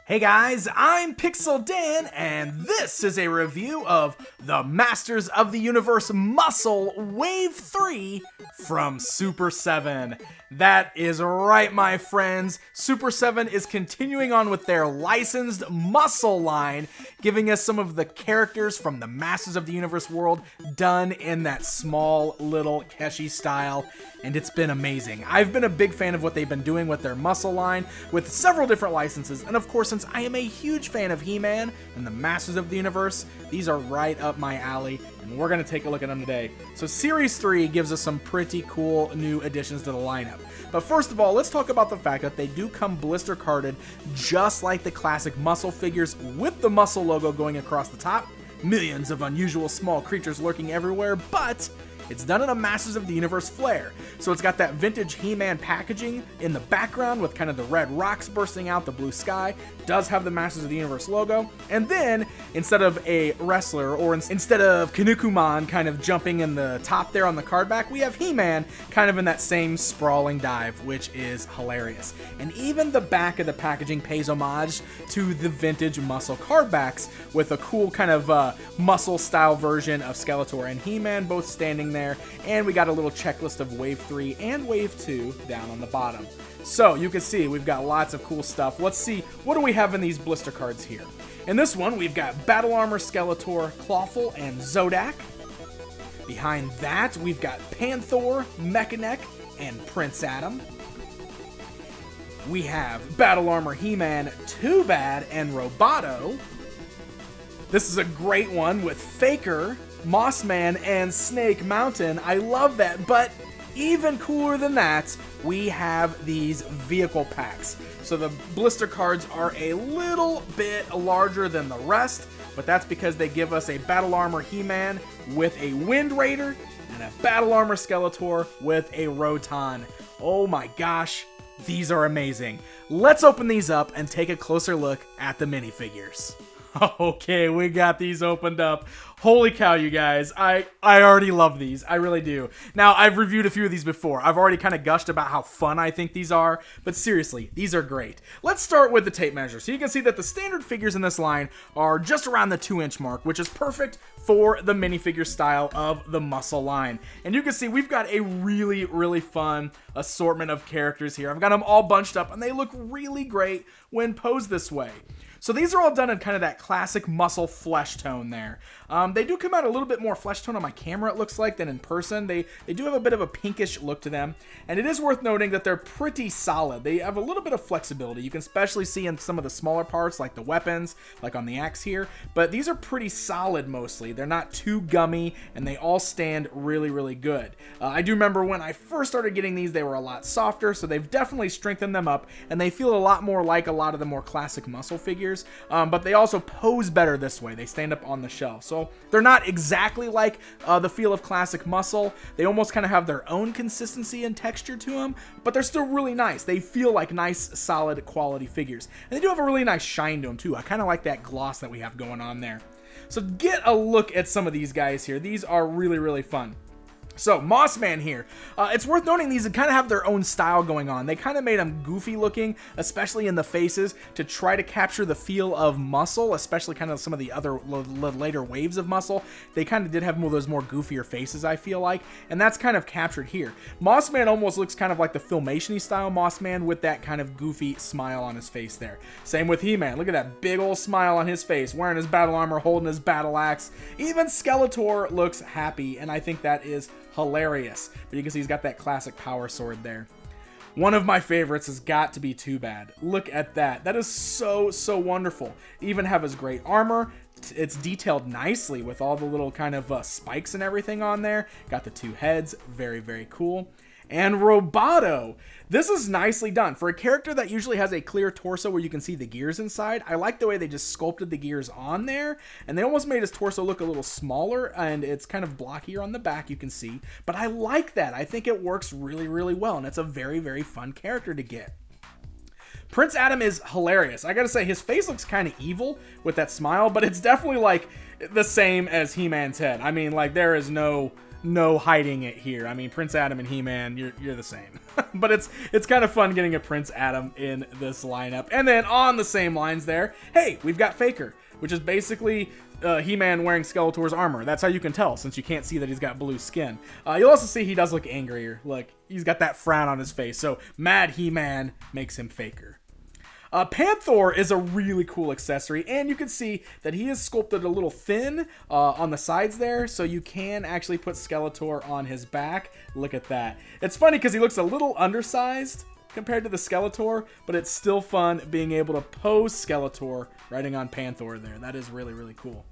Hey guys, I'm Pixel Dan, and this is a review of the Masters of the Universe M.U.S.C.L.E Wave 3 from Super 7. That is right, my friends. Super 7 is continuing on with their licensed M.U.S.C.L.E line, giving us some of the characters from the Masters of the Universe world done in that small little Keshi style, and it's been amazing. I've been a big fan of what they've been doing with their M.U.S.C.L.E line with several different licenses, and of course, since I am a huge fan of He-Man and the Masters of the Universe, these are right up my alley, and we're going to take a look at them today. So Series 3 gives us some pretty cool new additions to the lineup. But first of all, let's talk about the fact that they do come blister carded just like the classic M.U.S.C.L.E figures with the M.U.S.C.L.E logo going across the top. Millions of unusual small creatures lurking everywhere, but it's done in a Masters of the Universe flair. So it's got that vintage He-Man packaging in the background with kind of the red rocks bursting out, the blue sky. Does have the Masters of the Universe logo. And then, instead of a wrestler, or instead of Kinnikuman kind of jumping in the top there on the card back, we have He-Man kind of in that same sprawling dive, which is hilarious. And even the back of the packaging pays homage to the vintage M.U.S.C.L.E card backs with a cool kind of M.U.S.C.L.E style version of Skeletor and He-Man both standing there. And we got a little checklist of Wave 3 and Wave 2 down on the bottom. So you can see we've got lots of cool stuff. Let's see, what do we have in these blister cards here? In this one, we've got Battle Armor, Skeletor, Clawful, and Zodak. Behind that, we've got Panther, Mechanic, and Prince Adam. We have Battle Armor, He-Man, Too Bad, and Roboto. This is a great one with Faker, Mossman, and Snake Mountain. I love that, but even cooler than that, we have these vehicle packs. So the blister cards are a little bit larger than the rest, but that's because they give us a Battle Armor He-Man with a Wind Raider and a Battle Armor Skeletor with a Roton. Oh my gosh, these are amazing. Let's open these up and take a closer look at the minifigures. Okay, we got these opened up. Holy cow, you guys. I already love these. I really do. Now, I've reviewed a few of these before. I've already kind of gushed about how fun I think these are, but seriously, these are great. Let's start with the tape measure. So you can see that the standard figures in this line are just around the 2-inch mark, which is perfect for the minifigure style of the M.U.S.C.L.E line. And you can see we've got a really, really fun assortment of characters here. I've got them all bunched up, and they look really great when posed this way. So these are all done in kind of that classic M.U.S.C.L.E flesh tone there. They do come out a little bit more flesh tone on my camera, it looks like, than in person. They do have a bit of a pinkish look to them. And it is worth noting that they're pretty solid. They have a little bit of flexibility. You can especially see in some of the smaller parts, like the weapons, like on the axe here. But these are pretty solid mostly. They're not too gummy, and they all stand really, really good. I do remember when I first started getting these, they were a lot softer, so they've definitely strengthened them up, and they feel a lot more like a lot of the more classic M.U.S.C.L E figures. But they also pose better this way. They stand up on the shelf. So they're not exactly like the feel of classic M.U.S.C.L E. They almost kind of have their own consistency and texture to them, but they're still really nice. They feel like nice, solid quality figures. And they do have a really nice shine to them too. I kind of like that gloss that we have going on there. So get a look at some of these guys here. These are really, really fun. So, Mossman here. It's worth noting these kind of have their own style going on. They kind of made them goofy looking, especially in the faces, to try to capture the feel of M.U.S.C.L E, especially kind of some of the other later waves of M.U.S.C.L E. They kind of did have more of those more goofier faces, I feel like, and that's kind of captured here. Mossman almost looks kind of like the Filmation-y style Mossman with that kind of goofy smile on his face there. Same with He-Man. Look at that big old smile on his face, wearing his battle armor, holding his battle axe. Even Skeletor looks happy, and I think that is hilarious. But you can see he's got that classic power sword there. One of my favorites has got to be Too Bad. Look at that. That is so, so wonderful. Even have his great armor. It's detailed nicely with all the little kind of spikes and everything on there. Got the two heads. Very, very cool. And Roboto. This is nicely done. For a character that usually has a clear torso where you can see the gears inside, I like the way they just sculpted the gears on there, and they almost made his torso look a little smaller, and it's kind of blockier on the back, you can see. But I like that. I think it works really, really well, and it's a very, very fun character to get. Prince Adam is hilarious. I gotta say, his face looks kind of evil with that smile, but it's definitely like the same as He-Man's head. I mean, like, there is no no hiding it here. I mean, Prince Adam and He-Man, you're the same. But it's kind of fun getting a Prince Adam in this lineup. And then on the same lines there, hey, we've got Faker, which is basically He-Man wearing Skeletor's armor. That's how you can tell, since you can't see that he's got blue skin. You'll also see he does look angrier. Look, he's got that frown on his face. So Mad He-Man makes him Faker. Panther is a really cool accessory, and you can see that he is sculpted a little thin on the sides there, so you can actually put Skeletor on his back. Look at that. It's funny because he looks a little undersized compared to the Skeletor, but it's still fun being able to pose Skeletor riding on Panther there. That is really, really cool.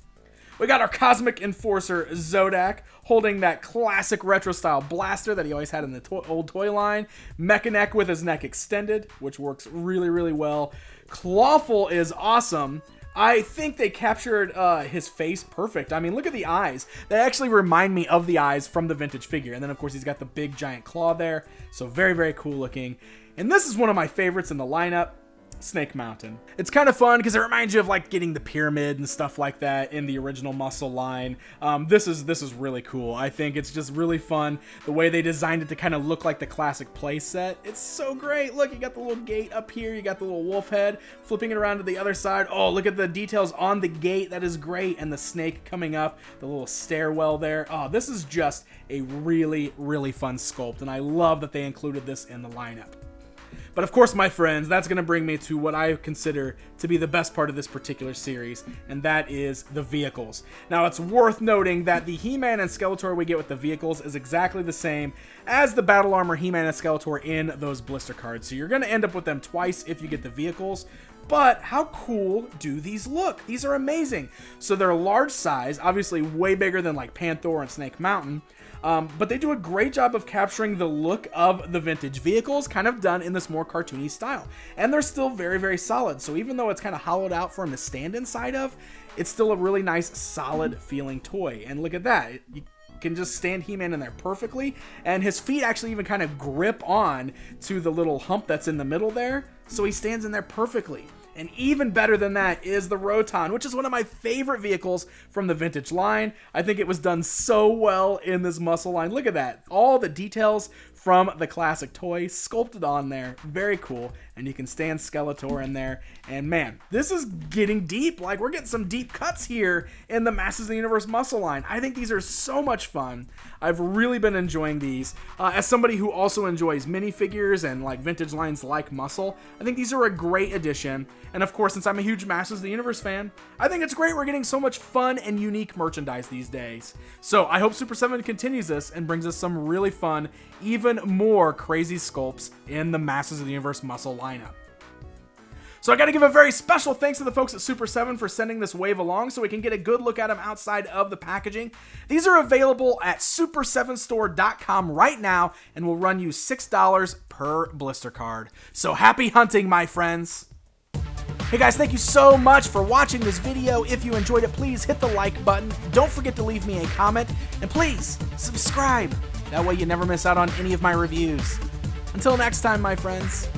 We got our Cosmic Enforcer Zodak holding that classic retro-style blaster that he always had in the old toy line. Mechaneck with his neck extended, which works really, really well. Clawful is awesome. I think they captured his face perfect. I mean, look at the eyes. They actually remind me of the eyes from the vintage figure. And then, of course, he's got the big giant claw there. So very, very cool looking. And this is one of my favorites in the lineup. Snake Mountain. It's kind of fun because it reminds you of like getting the pyramid and stuff like that in the original Muscle line. This is really cool. I think it's just really fun the way they designed it to kind of look like the classic play set. It's so great. Look, you got the little gate up here. You got the little wolf head flipping it around to the other side. Oh, look at the details on the gate. That is great. And the snake coming up, the little stairwell there. Oh, this is just a really, really fun sculpt. And I love that they included this in the lineup. But of course, my friends, that's going to bring me to what I consider to be the best part of this particular series, and that is the vehicles. Now, it's worth noting that the He-Man and Skeletor we get with the vehicles is exactly the same as the Battle Armor He-Man and Skeletor in those blister cards. So you're going to end up with them twice if you get the vehicles. But how cool do these look? These are amazing. So they're large size, obviously way bigger than like Panther and Snake Mountain. But they do a great job of capturing the look of the vintage vehicles, kind of done in this more cartoony style. And they're still very, very solid. So even though it's kind of hollowed out for him to stand inside of, it's still a really nice, solid feeling toy. And look at that. You can just stand He-Man in there perfectly. And his feet actually even kind of grip on to the little hump that's in the middle there. So he stands in there perfectly. And even better than that is the Roton, which is one of my favorite vehicles from the vintage line. I think it was done so well in this Muscle line. Look at that. All the details from the classic toy sculpted on there. Very cool. And you can stand Skeletor in there. And man, this is getting deep. Like, we're getting some deep cuts here in the Masters of the Universe Muscle line. I think these are so much fun. I've really been enjoying these. As somebody who also enjoys minifigures and like vintage lines like Muscle, I think these are a great addition. And of course, since I'm a huge Masters of the Universe fan, I think it's great we're getting so much fun and unique merchandise these days. So I hope Super 7 continues this and brings us some really fun, even more crazy sculpts in the Masters of the Universe Muscle lineup. So I got to give a very special thanks to the folks at Super 7 for sending this wave along so we can get a good look at them outside of the packaging. These are available at super7store.com right now and will run you $6 per blister card. So happy hunting, my friends. Hey guys, thank you so much for watching this video. If you enjoyed it, please hit the like button. Don't forget to leave me a comment, and please subscribe. That way you never miss out on any of my reviews. Until next time, my friends.